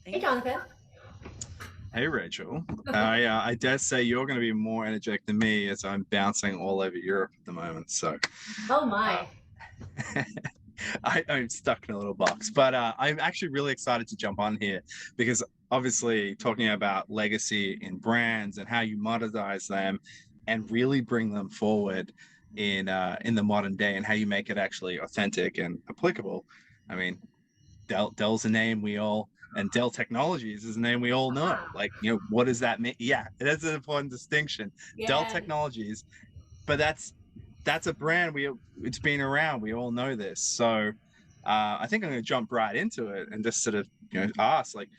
Hey, Jonathan. Hey, Rachel. I dare say you're going to be more energetic than me as I'm bouncing all over Europe at the moment. So Oh uh, my. I'm stuck in a little box. But I'm actually really excited to jump on here because obviously talking about legacy in brands and how you modernize them and really bring them forward in the modern day and how you make it actually authentic and applicable. I mean, Dell's a name we all, and Dell Technologies is a name we all know. Ah, Like, what does that mean? Yeah, that's an important distinction. Dell yeah. Technologies, but that's a brand it's been around. We all know this. So I think I'm going to jump right into it and just sort of ask like,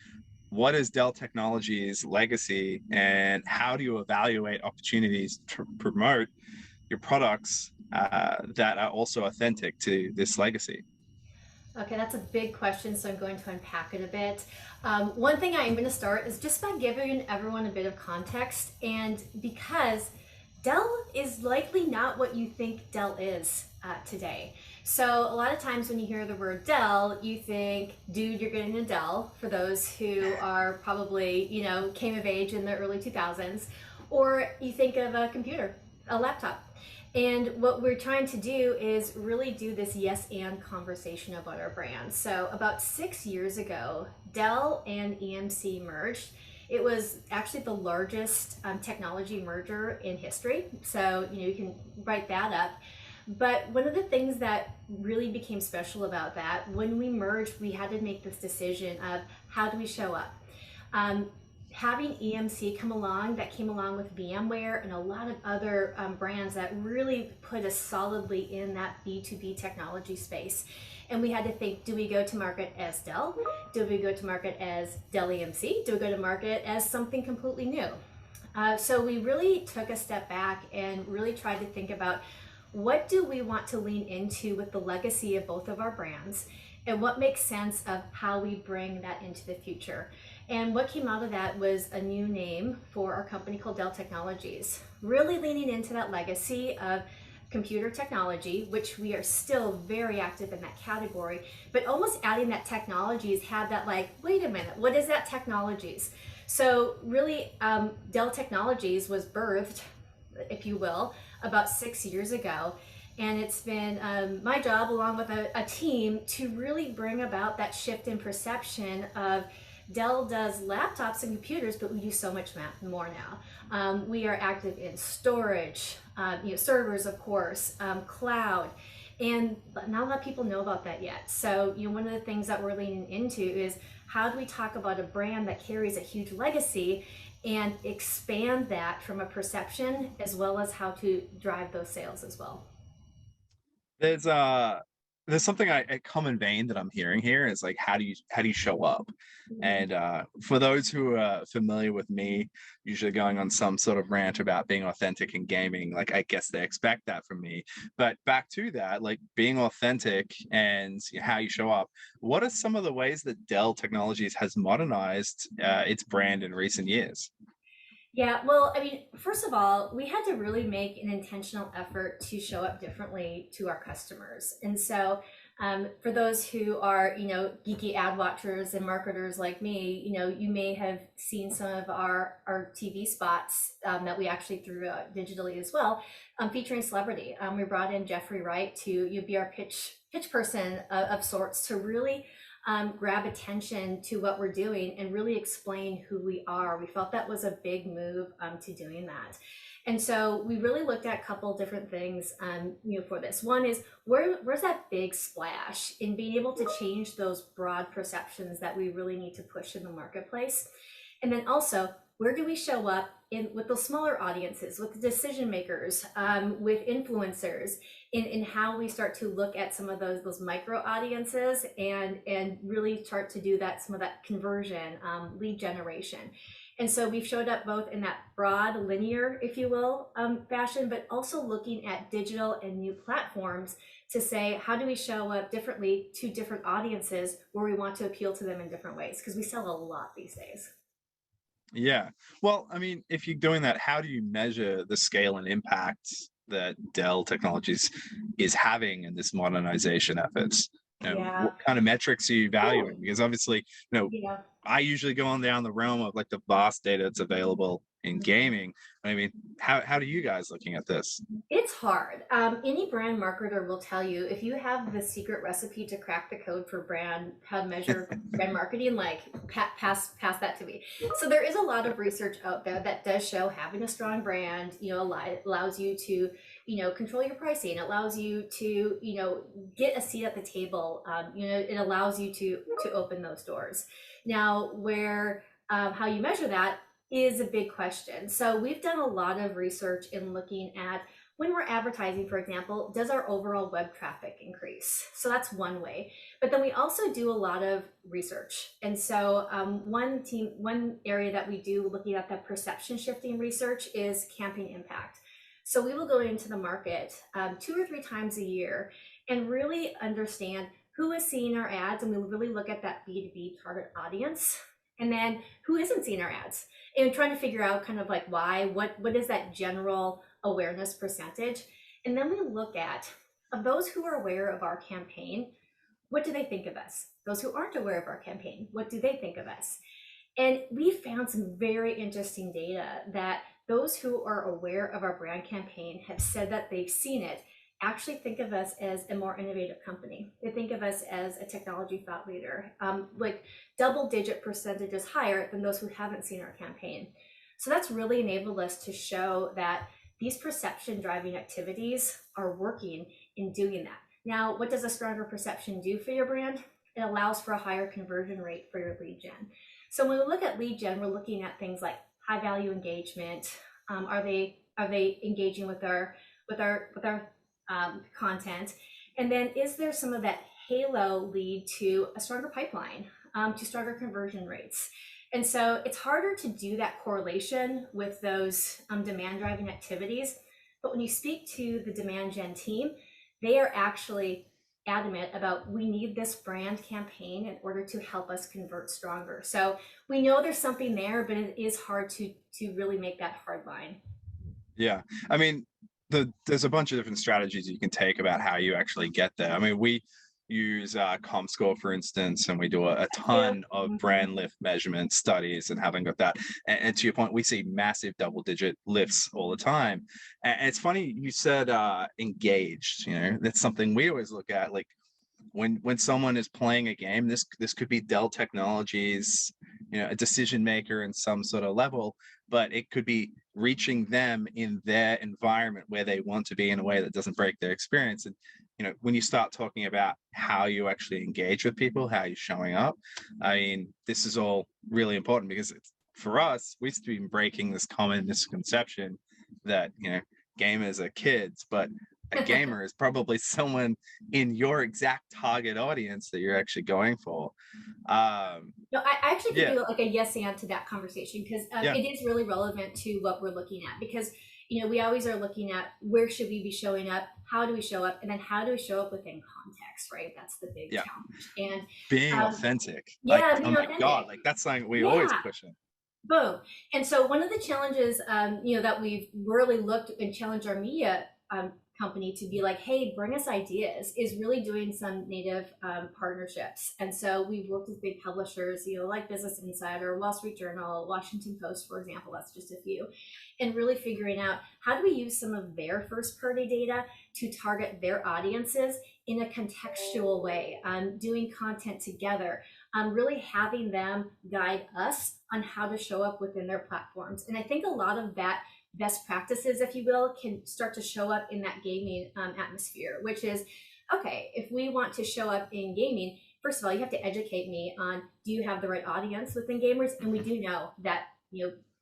what is Dell Technologies' legacy, and how do you evaluate opportunities to promote your products that are also authentic to this legacy? Okay, that's a big question, so I'm going to unpack it a bit. One thing I am going to start is just by giving everyone a bit of context, and because Dell is likely not what you think Dell is today. So a lot of times when you hear the word Dell, you think, dude, you're getting a Dell, for those who are probably, came of age in the early 2000s, or you think of a computer, a laptop. And what we're trying to do is really do this yes and conversation about our brand. So about 6 years ago, Dell and EMC merged. It was actually the largest technology merger in history. So, you can write that up. But one of the things that really became special about that, when we merged, we had to make this decision of how do we show up. Um, Having EMC come along, that came along with VMware and a lot of other brands that really put us solidly in that B2B technology space. And we had to think, do we go to market as Dell? Do we go to market as Dell EMC? Do we go to market as something completely new? So we really took a step back and really tried to think about what do we want to lean into with the legacy of both of our brands, and what makes sense of how we bring that into the future. And what came out of that was a new name for our company called Dell Technologies, really leaning into that legacy of computer technology, which we are still very active in that category, but almost adding that technologies had that like, wait a minute, what is that technologies? So really, Dell Technologies was birthed, if you will, about 6 years ago. And it's been my job, along with a team, to really bring about that shift in perception of Dell does laptops and computers, but we do so much more now. We are active in storage, servers, of course, cloud, and not a lot of people know about that yet. So, one of the things that we're leaning into is how do we talk about a brand that carries a huge legacy and expand that from a perception, as well as how to drive those sales as well. There's uh there's something a common vein that I'm hearing here is like how do you show up? And for those who are familiar with me, usually going on some sort of rant about being authentic in gaming, like I guess they expect that from me. But back to that, like being authentic and how you show up, what are some of the ways that Dell Technologies has modernized its brand in recent years? Yeah, well, I mean, first of all, we had to really make an intentional effort to show up differently to our customers. And so, for those who are, geeky ad watchers and marketers like me, you may have seen some of our TV spots that we actually threw out digitally as well, featuring celebrity. We brought in Jeffrey Wright to be our pitch person of sorts, to really grab attention to what we're doing and really explain who we are. We felt that was a big move to doing that. And so we really looked at a couple different things for this. One is where's that big splash in being able to change those broad perceptions that we really need to push in the marketplace. And then also, where do we show up with those smaller audiences, with the decision makers, with influencers, in how we start to look at some of those micro audiences and really start to do some of that conversion, lead generation. And so we've showed up both in that broad linear, if you will, fashion, but also looking at digital and new platforms to say, how do we show up differently to different audiences where we want to appeal to them in different ways? Because we sell a lot these days. Yeah. Well, I mean, if you're doing that, how do you measure the scale and impact that Dell Technologies is having in this modernization efforts? Yeah. What kind of metrics are you Ooh, valuing? Because obviously, yeah. I usually go on down the realm of like the vast data that's available in gaming. I mean, how do you guys looking at this? It's hard. Any brand marketer will tell you if you have the secret recipe to crack the code for brand, how to measure brand marketing, like pass that to me. So there is a lot of research out there that does show having a strong brand, allows you to, control your pricing. It allows you to, get a seat at the table. It allows you to open those doors. Now, where how you measure that is a big question. So we've done a lot of research in looking at when we're advertising, for example, does our overall web traffic increase? So that's one way. But then we also do a lot of research. And so one area that we do looking at that perception shifting research is campaign impact. So we will go into the market 2 or 3 times a year and really understand who is seeing our ads, and we really look at that B2B target audience, and then who isn't seeing our ads, and trying to figure out kind of like why, what is that general awareness percentage. And then we look at, of those who are aware of our campaign, what do they think of us? Those who aren't aware of our campaign, what do they think of us? And we found some very interesting data that those who are aware of our brand campaign have said that they've seen it, actually think of us as a more innovative company. They think of us as a technology thought leader, like double-digit percentages higher than those who haven't seen our campaign. So that's really enabled us to show that these perception driving activities are working in doing that. Now, what does a stronger perception do for your brand? It allows for a higher conversion rate for your lead gen. So when we look at lead gen, we're looking at things like high value engagement. Are they engaging with our content? And then is there some of that halo lead to a stronger pipeline, to stronger conversion rates? And so it's harder to do that correlation with those demand driving activities. But when you speak to the demand gen team, they are actually adamant about, we need this brand campaign in order to help us convert stronger. So we know there's something there, but it is hard to really make that hard line. Yeah, I mean, there's a bunch of different strategies you can take about how you actually get there. I mean, we use ComScore, for instance, and we do a ton of brand lift measurement studies and having got that. And to your point, we see massive double-digit lifts all the time. And it's funny you said engaged. That's something we always look at. Like when someone is playing a game, this could be Dell Technologies, a decision maker in some sort of level, but it could be reaching them in their environment where they want to be in a way that doesn't break their experience. And when you start talking about how you actually engage with people, how you're showing up, I mean, this is all really important, because for us, we've been breaking this common misconception that gamers are kids, but a gamer is probably someone in your exact target audience that you're actually going for. No, I actually could do like a yes and to that conversation, because it is really relevant to what we're looking at, because we always are looking at where should we be showing up, how do we show up, and then how do we show up within context, right? That's the big challenge. And being authentic. Being oh my authentic. God, like that's something we always push in. Boom. And so one of the challenges, that we've really looked and challenged our media company to be like, hey, bring us ideas, is really doing some native partnerships. And so we've worked with big publishers, like Business Insider, Wall Street Journal, Washington Post, for example, that's just a few, and really figuring out how do we use some of their first party data to target their audiences in a contextual way, doing content together, really having them guide us on how to show up within their platforms. And I think a lot of that best practices, if you will, can start to show up in that gaming atmosphere, which is, okay, if we want to show up in gaming, first of all, you have to educate me on, do you have the right audience within gamers? And we do know that,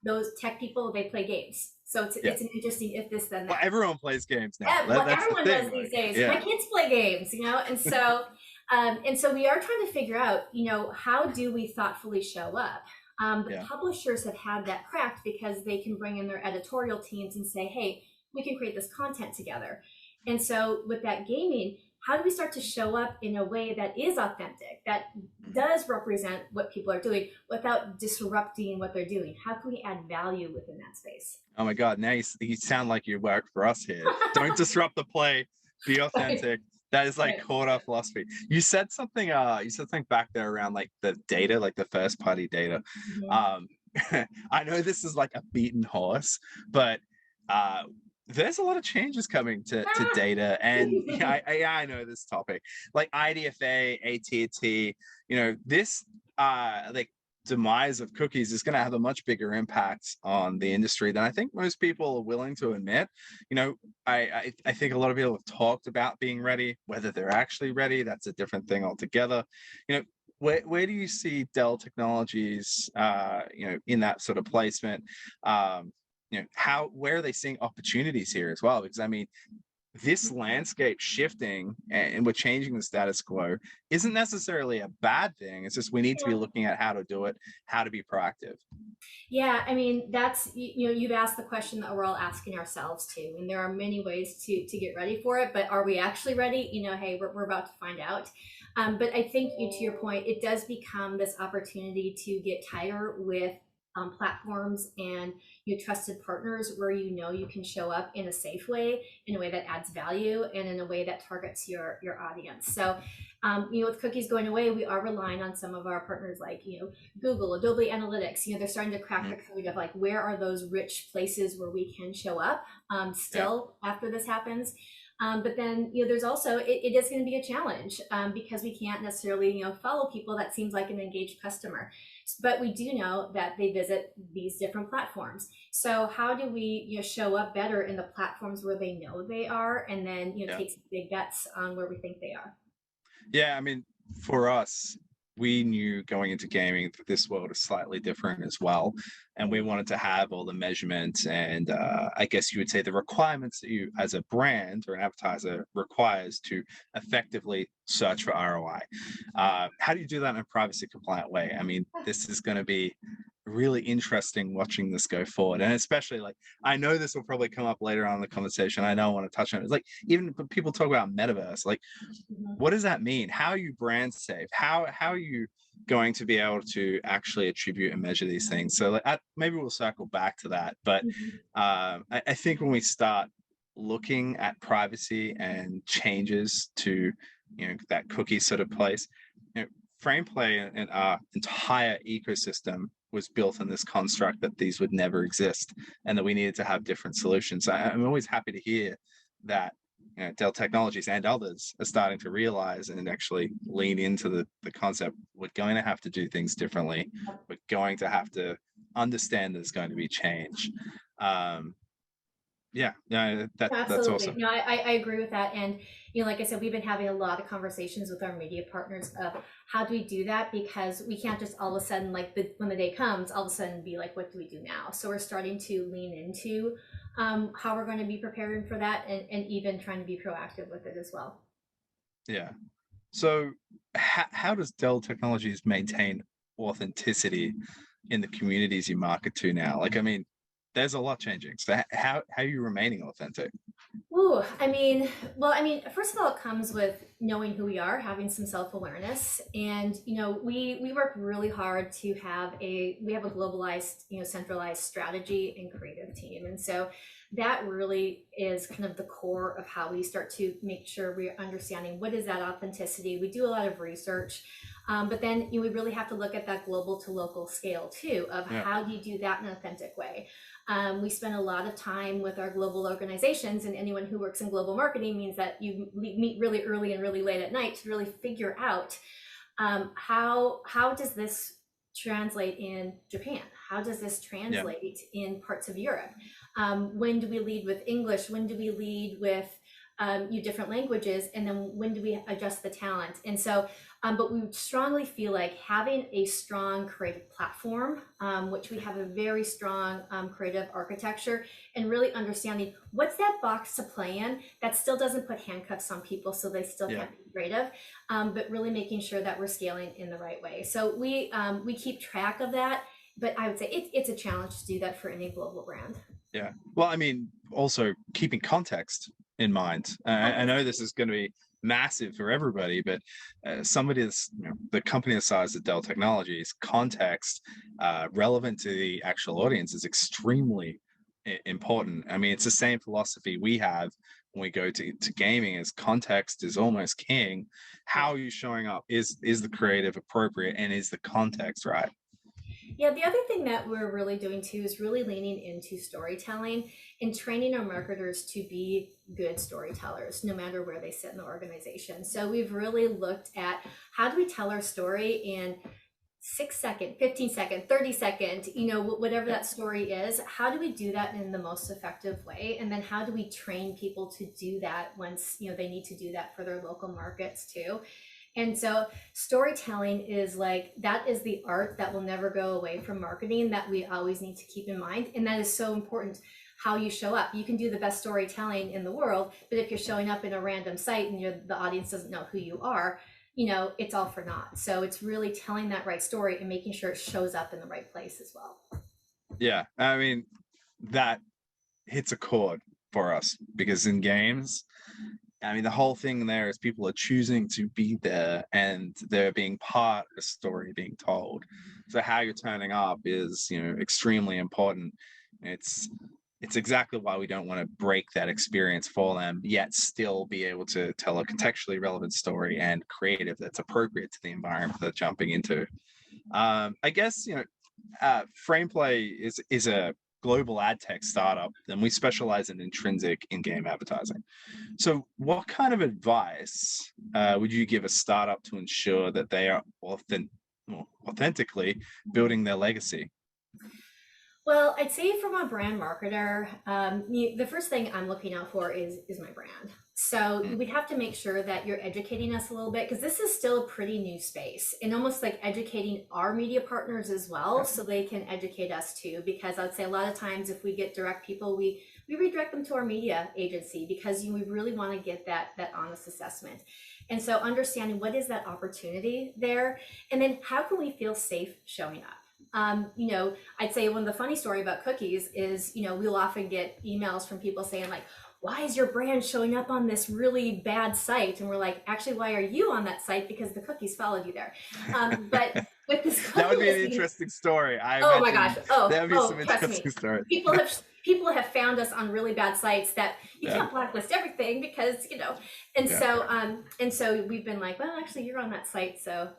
those tech people, they play games. So it's an interesting if this, then that. Well, everyone plays games now. Yeah, well, everyone does these days. My kids play games, and so, and so we are trying to figure out, how do we thoughtfully show up? The publishers have had that cracked because they can bring in their editorial teams and say, hey, we can create this content together. And so with that gaming, how do we start to show up in a way that is authentic, that does represent what people are doing without disrupting what they're doing? How can we add value within that space? Oh my God, now you sound like you work for us here. Don't disrupt the play, be authentic. That is like Right. core philosophy. You said something back there around like the data, like the first party data. Mhm. Um, I know this is like a beaten horse, but uh, there's a lot of changes coming to Ah! data, and yeah, I know this topic, like IDFA, AT&T, this like demise of cookies is going to have a much bigger impact on the industry than I think most people are willing to admit. You know, I think a lot of people have talked about being ready. Whether they're actually ready, that's a different thing altogether. You know, where do you see Dell Technologies, in that sort of placement? Where are they seeing opportunities here as well? Because I mean, this landscape shifting and we're changing the status quo isn't necessarily a bad thing. It's just we need to be looking at how to do it, how to be proactive. Yeah, I mean, you've asked the question that we're all asking ourselves too, and there are many ways to get ready for it. But are we actually ready? Hey, we're about to find out. But I think to your point, it does become this opportunity to get tighter with platforms and trusted partners where you can show up in a safe way, in a way that adds value, and in a way that targets your audience. So, with cookies going away, we are relying on some of our partners like Google, Adobe Analytics. They're starting to crack the Mhm. code of like where are those rich places where we can show up Yeah, still after this happens. But then there's also it is going to be a challenge because we can't necessarily follow people that seems like an engaged customer, but we do know that they visit these different platforms. So how do we show up better in the platforms where they know they are, and then yeah. take some big bets on where we think they are. Yeah, I mean, for us, we knew going into gaming that this world is slightly different as well. And we wanted to have all the measurements and I guess you would say the requirements that you, as a brand or an advertiser, requires to effectively search for ROI. How do you do that in a privacy compliant way? I mean, this is going to be really interesting watching this go forward. And especially like, I know this will probably come up later on in the conversation. I don't want to touch on it. It's like, even people talk about metaverse, like, Mhm. what does that mean? How are you brand safe? How are you going to be able to actually attribute and measure these things? So like, maybe we'll circle back to that. But Mhm. I think when we start looking at privacy and changes to that cookie sort of place, Frameplay and our entire ecosystem was built in this construct that these would never exist and that we needed to have different solutions. I'm always happy to hear that Dell Technologies and others are starting to realize and actually lean into the concept. We're going to have to do things differently. We're going to have to understand there's going to be change. Um, yeah, that's Absolutely. awesome. No, I agree with that. And, like I said, we've been having a lot of conversations with our media partners of how do we do that? Because we can't just all of a sudden, like when the day comes, all of a sudden be like, what do we do now? So we're starting to lean into how we're going to be preparing for that, and even trying to be proactive with it as well. Yeah. So, how does Dell Technologies maintain authenticity in the communities you market to now? Like, I mean, there's a lot changing. So, how are you remaining authentic? Ooh, first of all, it comes with knowing who we are, having some self-awareness. And, we work really hard to we have a globalized, centralized strategy and creative team. And so that really is kind of the core of how we start to make sure we're understanding what is that authenticity. We do a lot of research, but then we really have to look at that global to local scale too, of Yeah, how do you do that in an authentic way. We spend a lot of time with our global organizations, and anyone who works in global marketing means that you meet really early and really late at night to really figure out how does this translate in Japan? How does this yeah, translate in parts of Europe? When do we lead with English? When do we lead with different languages? And then when do we adjust the talent? And so, but we strongly feel like having a strong creative platform, which we have a very strong creative architecture, and really understanding what's that box to play in that still doesn't put handcuffs on people so they still yeah. can't be creative, but really making sure that we're scaling in the right way. So we keep track of that, but I would say it's a challenge to do that for any global brand. Yeah. Well, I mean, also keeping context in mind. I know this is going to be massive for everybody, but somebody that's the company the size of Dell Technologies, context relevant to the actual audience is extremely important. I mean, it's the same philosophy we have when we go to gaming is context is almost king. How are you showing up? Is the creative appropriate, and is the context right? Yeah, the other thing that we're really doing too is really leaning into storytelling and training our marketers to be good storytellers, no matter where they sit in the organization. So we've really looked at how do we tell our story in 6 second, 15 second, 30 second, whatever that story is. How do we do that in the most effective way? And then how do we train people to do that once, they need to do that for their local markets too? And so storytelling is that is the art that will never go away from marketing that we always need to keep in mind. And that is so important, how you show up. You can do the best storytelling in the world, but if you're showing up in a random site and the audience doesn't know who you are, it's all for naught. So it's really telling that right story and making sure it shows up in the right place as well. Yeah, I mean, that hits a chord for us because in games, I mean, the whole thing there is people are choosing to be there and they're being part of a story being told. So how you're turning up is, extremely important. It's exactly why we don't want to break that experience for them, yet still be able to tell a contextually relevant story and creative that's appropriate to the environment they're jumping into. I guess, Frameplay is a global ad tech startup, and we specialize in intrinsic in-game advertising. So what kind of advice would you give a startup to ensure that they are authentically building their legacy? Well, I'd say from a brand marketer, the first thing I'm looking out for is my brand. So we'd have to make sure that you're educating us a little bit, because this is still a pretty new space, and almost like educating our media partners as well, so they can educate us too. Because I'd say a lot of times if we get direct people, we redirect them to our media agency, because we really want to get that honest assessment. And so understanding what is that opportunity there, and then how can we feel safe showing up. I'd say one of the funny story about cookies is, we'll often get emails from people saying like, why is your brand showing up on this really bad site? And we're like, actually, why are you on that site? Because the cookies followed you there. But with this cookie that would be an listing, interesting story. Oh my gosh. That would be some interesting stories. People have found us on really bad sites that you can't blacklist everything because, and so we've been like, well, actually you're on that site. So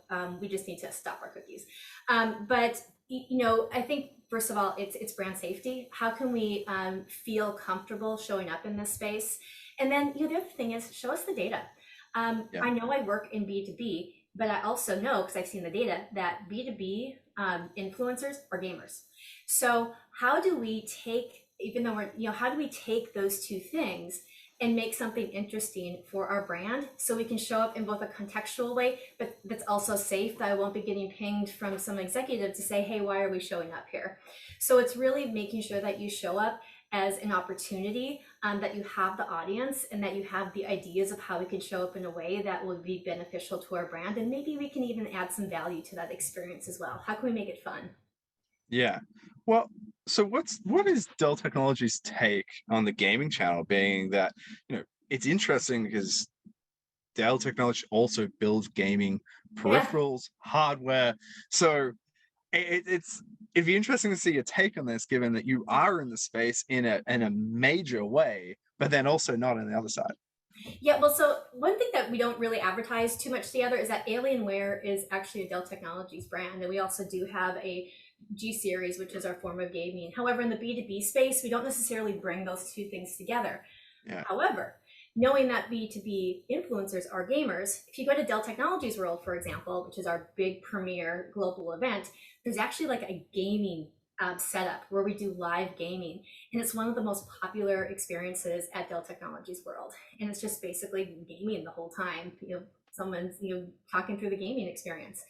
we just need to stop our cookies. But I think first of all, it's brand safety. How can we feel comfortable showing up in this space? And then, the other thing is show us the data. I know I work in B2B, but I also know, because I've seen the data, that B2B influencers are gamers. So how do we take, even though we're, how do we take those two things and make something interesting for our brand so we can show up in both a contextual way, but that's also safe, that I won't be getting pinged from some executive to say, hey, why are we showing up here? So it's really making sure that you show up as an opportunity, that you have the audience and that you have the ideas of how we can show up in a way that will be beneficial to our brand. And maybe we can even add some value to that experience as well. How can we make it fun? Yeah. Well, so what is Dell Technologies' take on the gaming channel, being that, it's interesting because Dell Technologies also builds gaming peripherals, hardware. So it'd be interesting to see your take on this, given that you are in the space in a major way, but then also not on the other side. Yeah, well, so one thing that we don't really advertise too much together is that Alienware is actually a Dell Technologies brand, and we also do have a G series, which is our form of gaming. However, in the B2B space, we don't necessarily bring those two things together. Yeah. However, knowing that B2B influencers are gamers, if you go to Dell Technologies World, for example, which is our big premier global event, there's actually like a gaming setup where we do live gaming, and it's one of the most popular experiences at Dell Technologies World. And it's just basically gaming the whole time. Someone's talking through the gaming experience.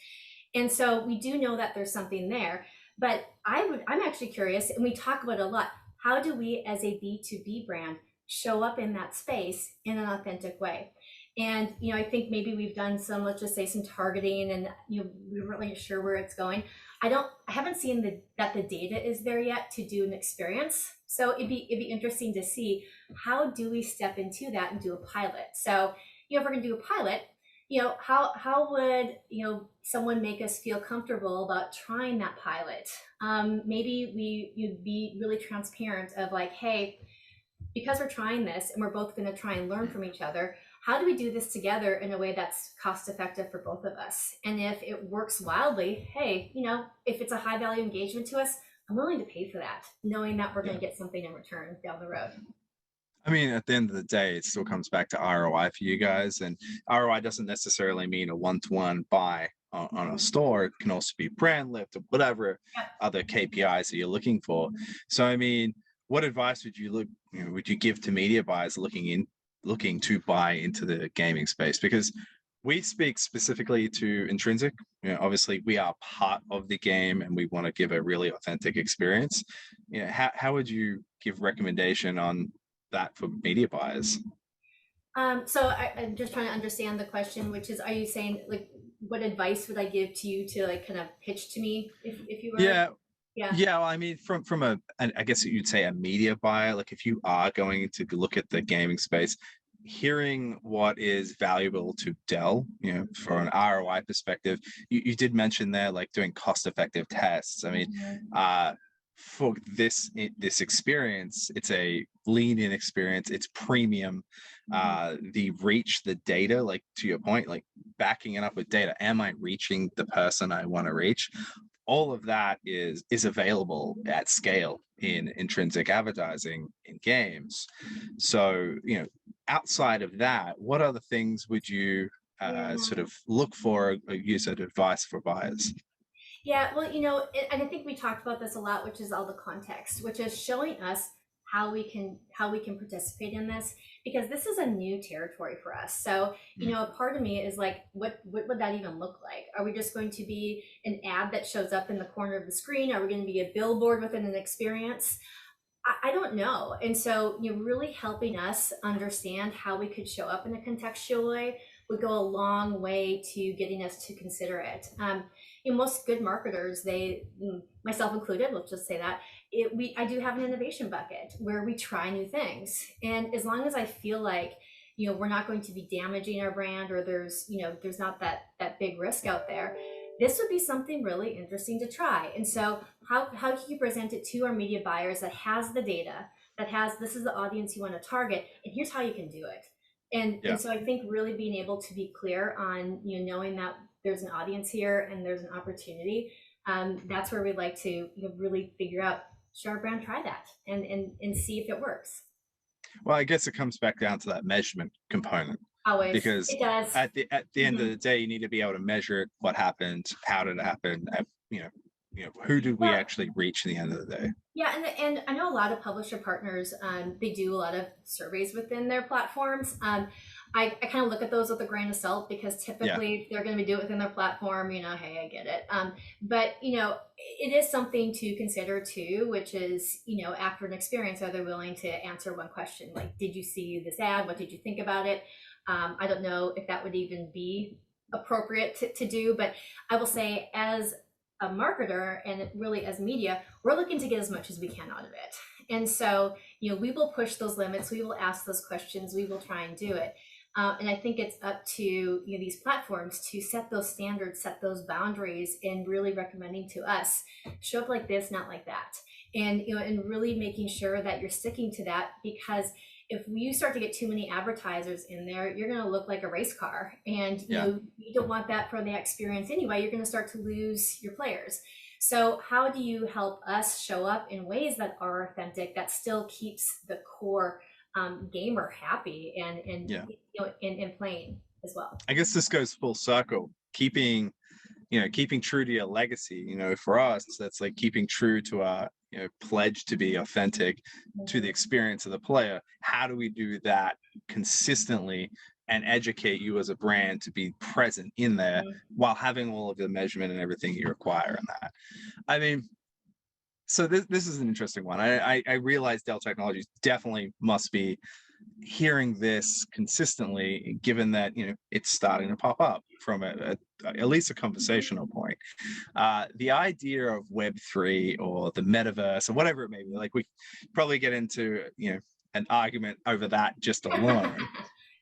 And so we do know that there's something there, but I'm actually curious, and we talk about it a lot, how do we as a B2B brand show up in that space in an authentic way? And I think maybe we've done some, let's just say, some targeting, and we weren't really sure where it's going. I haven't seen that the data is there yet to do an experience. So it'd be interesting to see, how do we step into that and do a pilot? So if we're gonna do a pilot, how would someone make us feel comfortable about trying that pilot? Maybe you'd be really transparent of like, hey, because we're trying this and we're both going to try and learn from each other, how do we do this together in a way that's cost effective for both of us? And if it works wildly, hey, if it's a high value engagement to us, I'm willing to pay for that, knowing that we're going Yeah. to get something in return down the road. I mean, at the end of the day, it still comes back to ROI for you guys, and ROI doesn't necessarily mean a one-to-one buy on a store. It can also be brand lift or whatever Yep. other KPIs that you're looking for. So, I mean, what advice would you would you give to media buyers looking to buy into the gaming space? Because we speak specifically to Intrinsic. Obviously, we are part of the game, and we want to give a really authentic experience. How would you give recommendation on that for media buyers? So I'm just trying to understand the question, which is, are you saying like, what advice would I give to you to like kind of pitch to me if you were? Yeah, Yeah. yeah. Well, I mean, from I guess you'd say a media buyer. Like, if you are going to look at the gaming space, hearing what is valuable to Dell, for an ROI perspective, you did mention there, like doing cost-effective tests. I mean, for this experience, it's a lean-in experience. It's premium. The reach, the data, like to your point, like backing it up with data. Am I reaching the person I want to reach? All of that is available at scale in intrinsic advertising in games. So, outside of that, what other things would you sort of look for or use as advice for buyers? Yeah, well, and I think we talked about this a lot, which is all the context, which is showing us how we can participate in this, because this is a new territory for us. So, a part of me is like, what would that even look like? Are we just going to be an ad that shows up in the corner of the screen? Are we going to be a billboard within an experience? I don't know. And so, really helping us understand how we could show up in a contextual way would go a long way to getting us to consider it. Most good marketers, myself included, let's just say that, I do have an innovation bucket where we try new things. And as long as I feel like, we're not going to be damaging our brand, or there's not that big risk out there, this would be something really interesting to try. And so how can you present it to our media buyers that has the data, that has, this is the audience you want to target, and here's how you can do it. And so I think really being able to be clear on, knowing that there's an audience here and there's an opportunity, that's where we'd like to really figure out, should our brand try that and see if it works. Well, I guess it comes back down to that measurement component, Always. because It does. at the end of the day, you need to be able to measure it, what happened, how did it happen, who did we actually reach in the end of the day. Yeah, and I know a lot of publisher partners, they do a lot of surveys within their platforms. I kind of look at those with a grain of salt, because typically if they're going to do it within their platform, hey, I get it. But it is something to consider too, which is, after an experience, are they willing to answer one question, like, did you see this ad? What did you think about it? I don't know if that would even be appropriate to do, but I will say, as a marketer and really as media, we're looking to get as much as we can out of it. And so, we will push those limits, we will ask those questions, we will try and do it. And I think it's up to these platforms to set those standards, set those boundaries, and really recommending to us, show up like this, not like that. And and really making sure that you're sticking to that, because if you start to get too many advertisers in there, you're going to look like a race car, and you don't want that for the experience anyway. You're going to start to lose your players. So how do you help us show up in ways that are authentic, that still keeps the core gamer happy and and playing as well? I guess this goes full circle, keeping true to your legacy. For us, that's like keeping true to our pledge to be authentic to the experience of the player. How do we do that consistently and educate you as a brand to be present in there while having all of the measurement and everything you require in that? I mean, so this is an interesting one. I realize Dell Technologies definitely must be hearing this consistently, given that it's starting to pop up from at least a conversational point. The idea of Web3 or the metaverse or whatever it may be, like, we probably get into an argument over that just alone.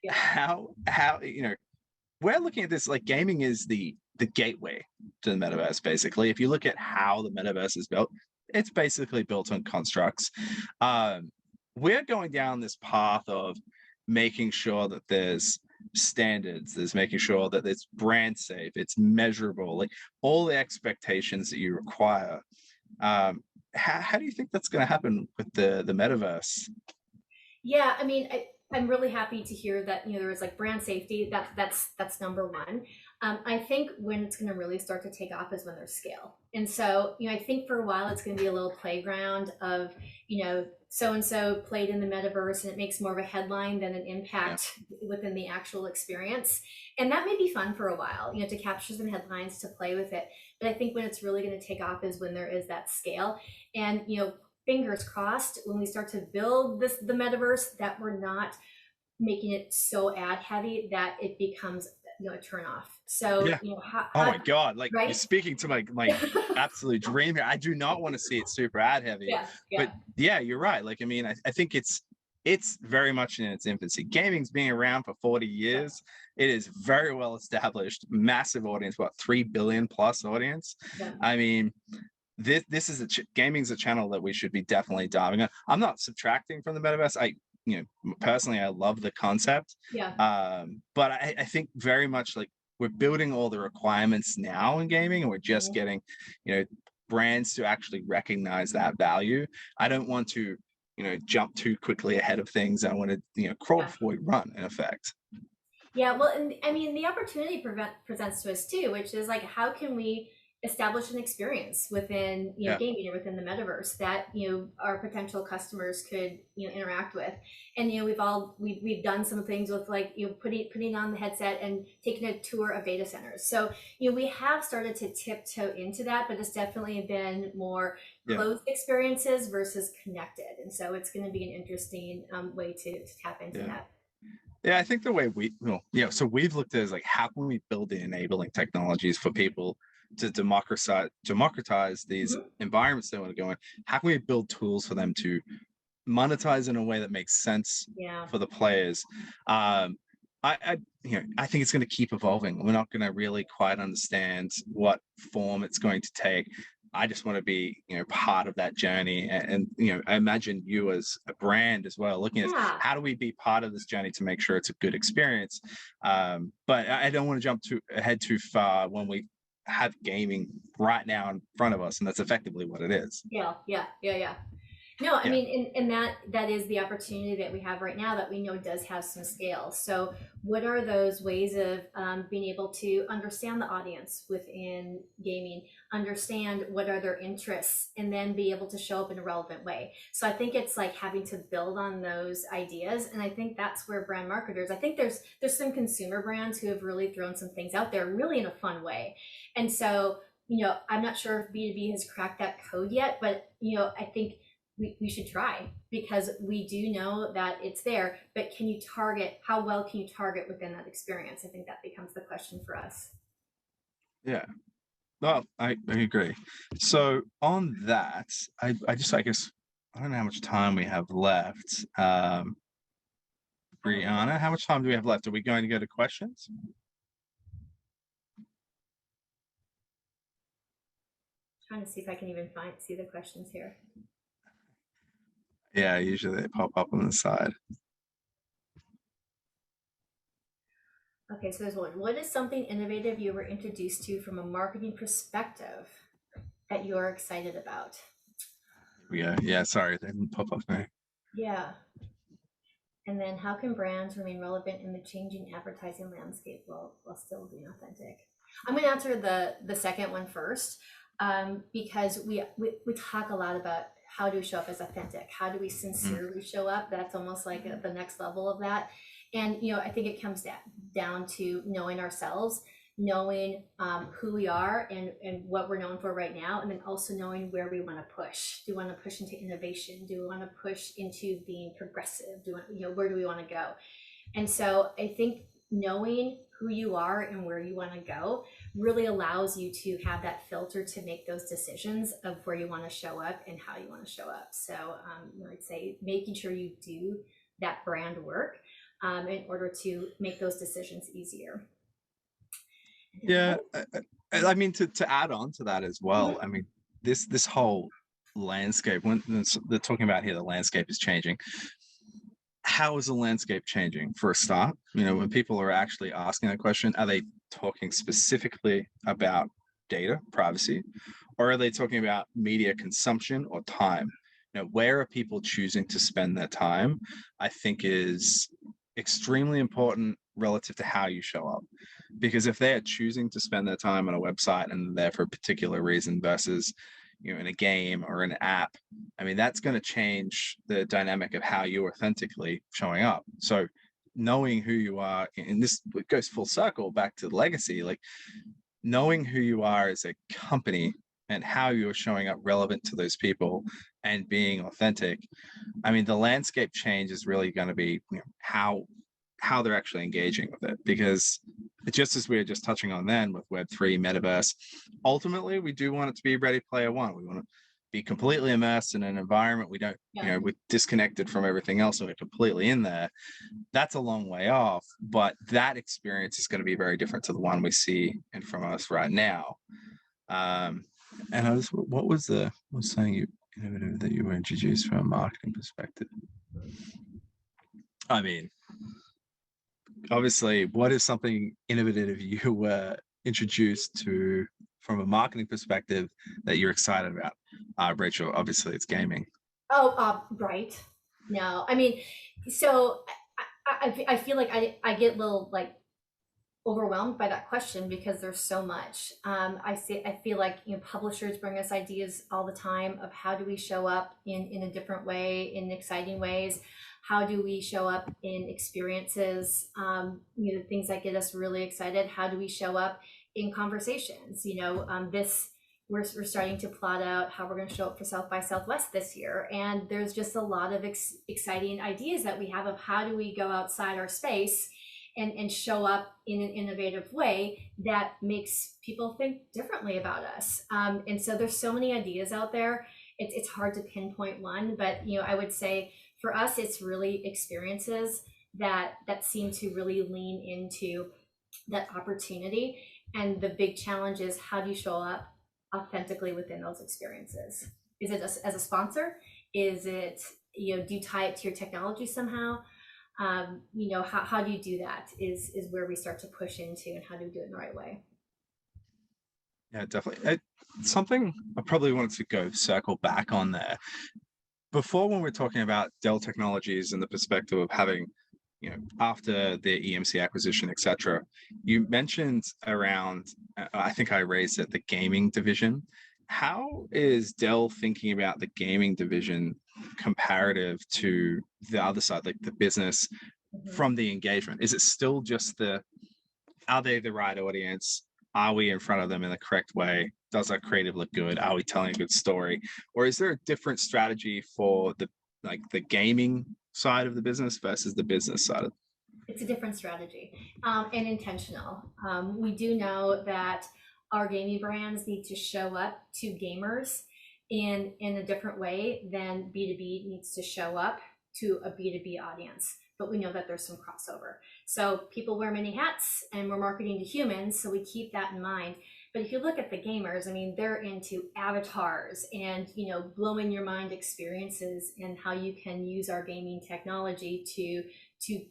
How we're looking at this, like, gaming is the gateway to the metaverse. Basically, if you look at how the metaverse is built, it's basically built on constructs. we're going down this path of making sure that there's standards, there's making sure that it's brand safe, it's measurable, like all the expectations that you require. How do you think that's going to happen with the metaverse? Yeah, I mean, I'm really happy to hear that, there was like brand safety. That's number one. I think when it's going to really start to take off is when there's scale. And so, I think for a while it's going to be a little playground of, so and so played in the metaverse, and it makes more of a headline than an Yeah, impact within the actual experience. And that may be fun for a while, to capture some headlines, to play with it. But I think when it's really going to take off is when there is that scale. And, fingers crossed when we start to build the metaverse, that we're not making it so ad heavy that it becomes, a turn off. So, yeah. Oh how my God, like you're right? speaking to my absolute dream here. I do not want to see it super ad heavy, Yeah, but yeah, yeah, you're right. Like, I mean, I think it's very much in its infancy. Gaming's been around for 40 yeah, years. It is very well established, massive audience, what, 3 billion plus audience. yeah. I mean, this is gaming's a channel that we should be definitely diving on. I'm not subtracting from the metaverse. Personally, I love the concept, Yeah. but I think very much like we're building all the requirements now in gaming, and we're just Mhm. getting brands to actually recognize that value. I don't want to jump too quickly ahead of things. I want to crawl Yeah. before we run, in effect. Yeah, well, and I mean, the opportunity presents to us too, which is like, how can we establish an experience within, Yeah, gaming or within the metaverse that, our potential customers could, interact with. And, we've done some things with like, putting on the headset and taking a tour of data centers. So, we have started to tiptoe into that, but it's definitely been more yeah. closed experiences versus connected. And so it's going to be an interesting way to tap into Yeah. that. Yeah, I think the way so we've looked at it as like how can we build the enabling technologies for people to democratize these Mhm. environments they want to go in. How can we build tools for them to monetize in a way that makes sense Yeah. for the players? I think it's going to keep evolving. We're not going to really quite understand what form it's going to take. I just want to be, part of that journey. And I imagine you as a brand as well, looking at Yeah. how do we be part of this journey to make sure it's a good experience. But I don't want to jump ahead too far when we have gaming right now in front of us, and that's effectively what it is. Yeah, yeah, yeah, yeah. No, I Yeah, mean, and that is the opportunity that we have right now that we know does have some scale. So, what are those ways of being able to understand the audience within gaming, understand what are their interests, and then be able to show up in a relevant way? So, I think it's like having to build on those ideas, and I think that's where brand marketers. I think there's some consumer brands who have really thrown some things out there, really in a fun way, and so. I'm not sure if B2B has cracked that code yet, but I think we should try, because we do know that it's there, but can you target, how well can you target within that experience? I think that becomes the question for us. yeah. Well, I agree. So on that, I guess I don't know how much time we have left. I'm Brianna, how much time do we have left? Are we going to go to questions? trying to see if I can even see the questions here. Yeah, usually they pop up on the side. Okay, so there's one. What is something innovative you were introduced to from a marketing perspective that you're excited about? Here we go. Yeah, sorry, they didn't pop up there. Yeah. And then how can brands remain relevant in the changing advertising landscape while still being authentic? I'm going to answer the second one first, because we talk a lot about how do we show up as authentic? How do we Mm, sincerely show up? That's almost like the next level of that. And I think it comes down to knowing ourselves, knowing who we are and what we're known for right now, and then also knowing where we want to push. Do we want to push into innovation? Do we want to push into being progressive? Where do we want to go? And so I think knowing who you are and where you want to go really allows you to have that filter to make those decisions of where you want to show up and how you want to show up. So I'd say making sure you do that brand work in order to make those decisions easier. yeah, I mean to add on to that as well. I mean this whole landscape, when they're talking about here, the landscape is changing. How is the landscape changing for a start? When people are actually asking that question, are they talking specifically about data privacy, or are they talking about media consumption or time? Where are people choosing to spend their time, I think is extremely important relative to how you show up. Because if they are choosing to spend their time on a website and they're there for a particular reason versus in a game or an app, I mean, that's going to change the dynamic of how you're authentically showing up. So knowing who you are, and this goes full circle back to the legacy, like knowing who you are as a company and how you're showing up relevant to those people and being authentic. I mean, the landscape change is really going to be how they're actually engaging with it, because just as we were just touching on then with Web3, metaverse, ultimately we do want it to be Ready Player One. We want to be completely immersed in an environment. We don't, we're disconnected from everything else and we're completely in there. That's a long way off, but that experience is going to be very different to the one we see in front of us right now. And what was saying innovative that you were introduced from a marketing perspective? I mean, obviously, what is something innovative you were introduced to from a marketing perspective that you're excited about? Rachael, obviously it's gaming. Right. No, I mean, so I feel like I get a little like overwhelmed by that question because there's so much. I feel like publishers bring us ideas all the time of how do we show up in a different way, in exciting ways. How do we show up in experiences? Things that get us really excited. How do we show up in conversations? We're starting to plot out how we're going to show up for South by Southwest this year, and there's just a lot of exciting ideas that we have of how do we go outside our space and show up in an innovative way that makes people think differently about us. And so there's so many ideas out there. It's hard to pinpoint one, but I would say for us, it's really experiences that seem to really lean into that opportunity. And the big challenge is, how do you show up authentically within those experiences? Is it as a sponsor? Is it, do you tie it to your technology somehow? How do you do that is where we start to push into, and how do we do it in the right way? Yeah, definitely. Something I probably wanted to go circle back on there. Before, when we're talking about Dell Technologies and the perspective of having, after the EMC acquisition, etc., you mentioned around, I think I raised it, the gaming division. How is Dell thinking about the gaming division comparative to the other side, like the business, from the engagement? Is it still just are they the right audience? Are we in front of them in the correct way? Does our creative look good? Are we telling a good story? Or is there a different strategy for the gaming side of the business versus the business side of it? It's a different strategy, and intentional. We do know that our gaming brands need to show up to gamers in a different way than B2B needs to show up to a B2B audience. But we know that there's some crossover. So people wear many hats, and we're marketing to humans, so we keep that in mind. But if you look at the gamers, I mean, they're into avatars and blowing your mind experiences, and how you can use our gaming technology to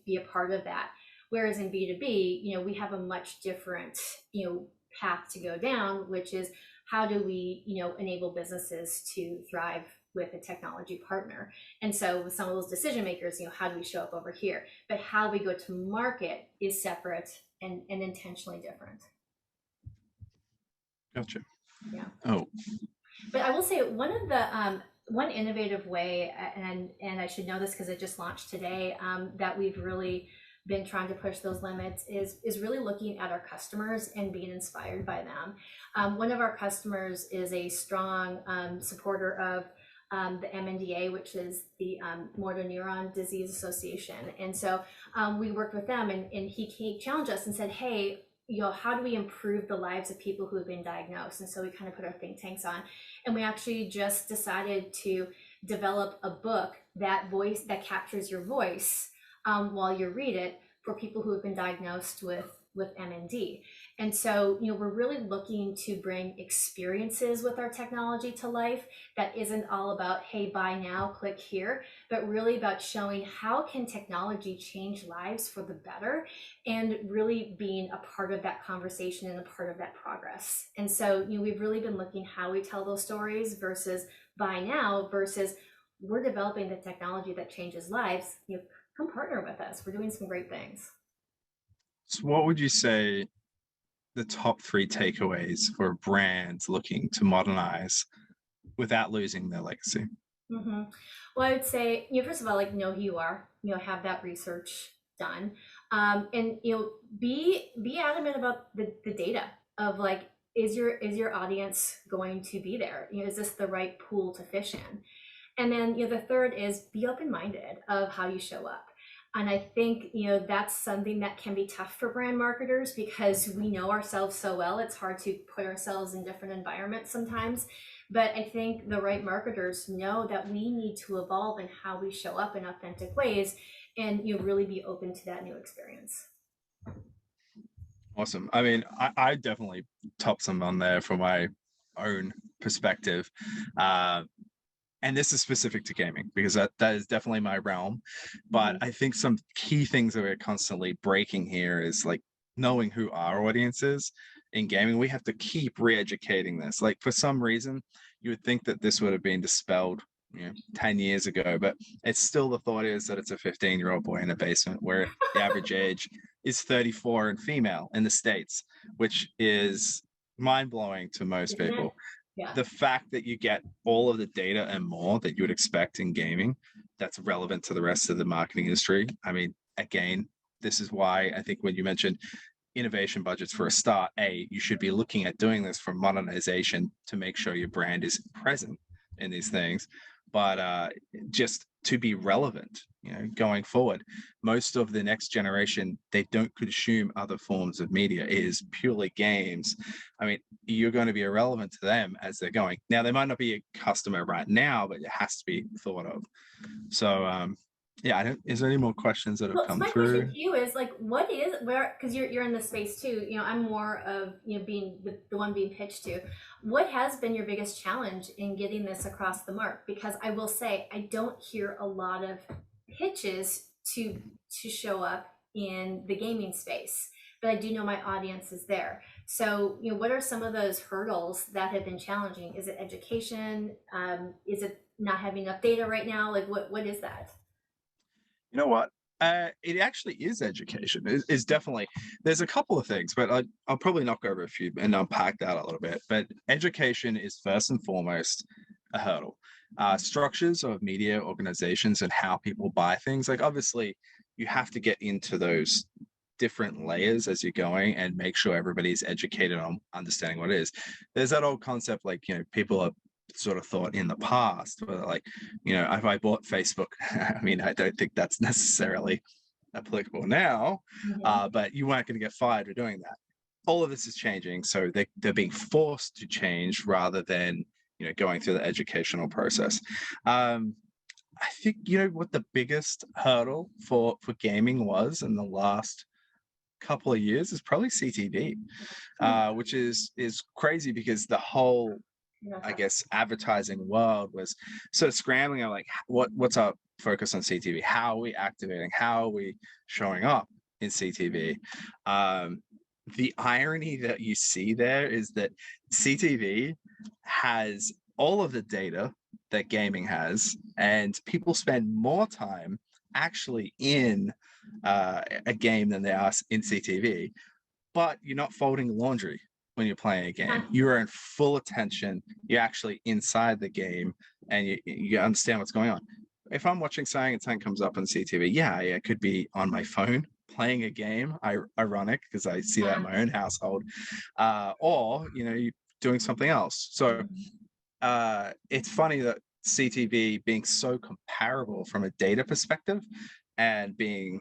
be a part of that. Whereas in B2B, we have a much different path to go down, which is, how do we enable businesses to thrive with a technology partner? And so with some of those decision makers, how do we show up over here? But how we go to market is separate and intentionally different. Gotcha. Yeah. Oh, but I will say one innovative way, and I should know this because it just launched today, that we've really been trying to push those limits is really looking at our customers and being inspired by them. One of our customers is a strong supporter of the MNDA, which is the Motor Neuron Disease Association. And so we worked with them, and he challenged us and said, hey, how do we improve the lives of people who have been diagnosed? And so we kind of put our think tanks on, and we actually just decided to develop a book that captures your voice while you read it, for people who have been diagnosed with with M&D. And so, we're really looking to bring experiences with our technology to life that isn't all about, hey, buy now, click here, but really about showing how can technology change lives for the better, and really being a part of that conversation and a part of that progress. And so, we've really been looking how we tell those stories versus buy now versus we're developing the technology that changes lives. Come partner with us. We're doing some great things. So what would you say the top three takeaways for brands looking to modernize without losing their legacy? Mm-hmm. Well, I would say, first of all, like, know who you are, have that research done. And, be adamant about the data of, like, is your audience going to be there? Is this the right pool to fish in? And then, the third is be open-minded of how you show up. And I think, that's something that can be tough for brand marketers because we know ourselves so well. It's hard to put ourselves in different environments sometimes. But I think the right marketers know that we need to evolve in how we show up in authentic ways, and really be open to that new experience. Awesome. I mean, I definitely top some on there from my own perspective. And this is specific to gaming because that is definitely my realm. But I think some key things that we're constantly breaking here is like knowing who our audience is in gaming. We have to keep re-educating this. Like, for some reason, you would think that this would have been dispelled 10 years ago, but it's still, the thought is that it's a 15-year-old boy in a basement, where the average age is 34 and female in the States, which is mind-blowing to most people. Yeah. The fact that you get all of the data and more that you would expect in gaming that's relevant to the rest of the marketing industry. I mean, again, this is why I think when you mentioned innovation budgets for a start, you should be looking at doing this for modernization to make sure your brand is present in these things, but just to be relevant, going forward. Most of the next generation, they don't consume other forms of media. It is purely games. I mean, you're going to be irrelevant to them as they're going. Now, they might not be a customer right now, but it has to be thought of. So, yeah, is there any more questions that have Well, so come my through? question to you is, like, what is where, because you're in the space too. I'm more of, being the one being pitched to. What has been your biggest challenge in getting this across the mark? Because I will say I don't hear a lot of pitches to show up in the gaming space, but I do know my audience is there. So, what are some of those hurdles that have been challenging? Is it education? Is it not having enough data right now? Like, what is that? You know what? It actually is education. Is definitely, there's a couple of things, but I'll probably knock over a few and unpack that a little bit. But education is first and foremost a hurdle. Structures of media organizations and how people buy things, like, obviously you have to get into those different layers as you're going and make sure everybody's educated on understanding what it is. There's that old concept, like, people are sort of thought in the past, where, like, if I bought Facebook, I mean, I don't think that's necessarily applicable now, but you weren't going to get fired for doing that. All of this is changing, so they're being forced to change rather than going through the educational process. I think what the biggest hurdle for gaming was in the last couple of years is probably CTV, which is crazy because the whole, I guess, advertising world was sort of scrambling. Like, what's our focus on CTV? How are we activating? How are we showing up in CTV? The irony that you see there is that CTV has all of the data that gaming has, and people spend more time actually in a game than they are in CTV. But you're not folding laundry when you're playing a game. You're in full attention. You're actually inside the game, and you understand what's going on. If I'm watching something and something comes up on CTV, yeah, I could be on my phone playing a game. Ironic, because I see that in my own household, or doing something else. So it's funny that CTV being so comparable from a data perspective and being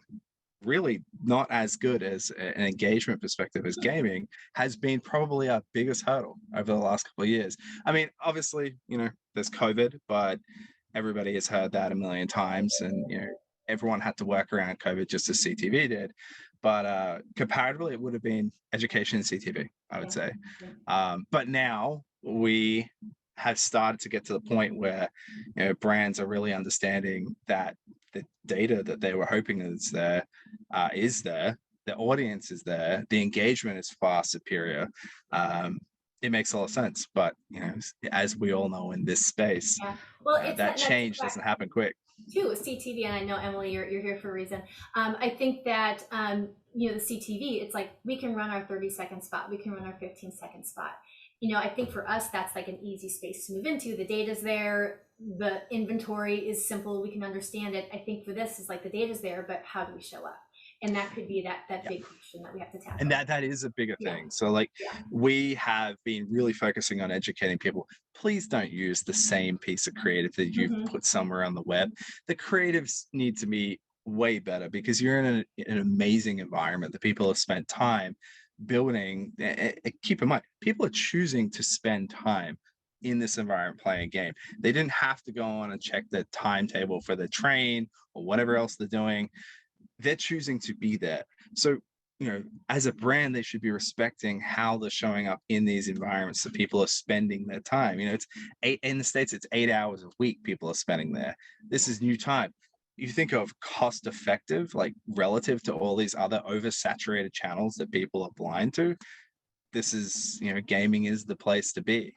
really not as good as an engagement perspective as gaming has been probably our biggest hurdle over the last couple of years. I mean, obviously, there's COVID, but everybody has heard that a million times, and everyone had to work around COVID just as CTV did. but comparatively, it would have been education and CTV, I would say. But now we have started to get to the point where, you know, brands are really understanding that the data that they were hoping is there, the audience is there, the engagement is far superior. It makes a lot of sense, but you know, as we all know in this space, well, that change doesn't happen quick. Too CTV, and I know Emily, you're here for a reason. I think that you know, the CTV, it's like we can run our 30-second spot, we can run our 15-second spot. You know, I think for us that's like an easy space to move into. The data's there, the inventory is simple, we can understand it. I think for this is like the data's there, but how do we show up? And that could be that big question that we have to tackle. And that is a bigger thing. So like we have been really focusing on educating people. Please don't use the same piece of creative that you've put somewhere on the web. The creatives need to be way better because you're in an amazing environment that people have spent time building. Keep in mind, people are choosing to spend time in this environment playing a game. They didn't have to go on and check the timetable for the train or whatever else they're doing. They're choosing to be there. So, you know, as a brand, they should be respecting how they're showing up in these environments that people are spending their time. You know, it's in the States, it's 8 hours a week people are spending there. This is new time. You think of cost effective, like relative to all these other oversaturated channels that people are blind to. This is, you know, gaming is the place to be.